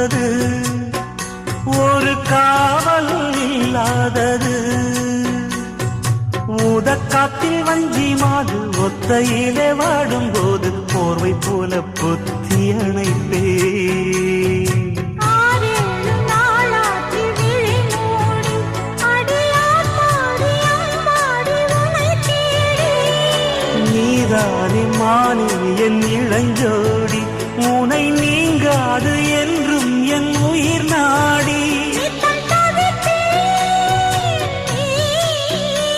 பூத்தது ஒரு காவல் இல்லாதது ஊதக்காத்தில் வஞ்சி மாது ஒத்தையிலே வாடும்போது போர்வை போல புத்தி அணைப்பே நீதானே மானே என் இளைஞோ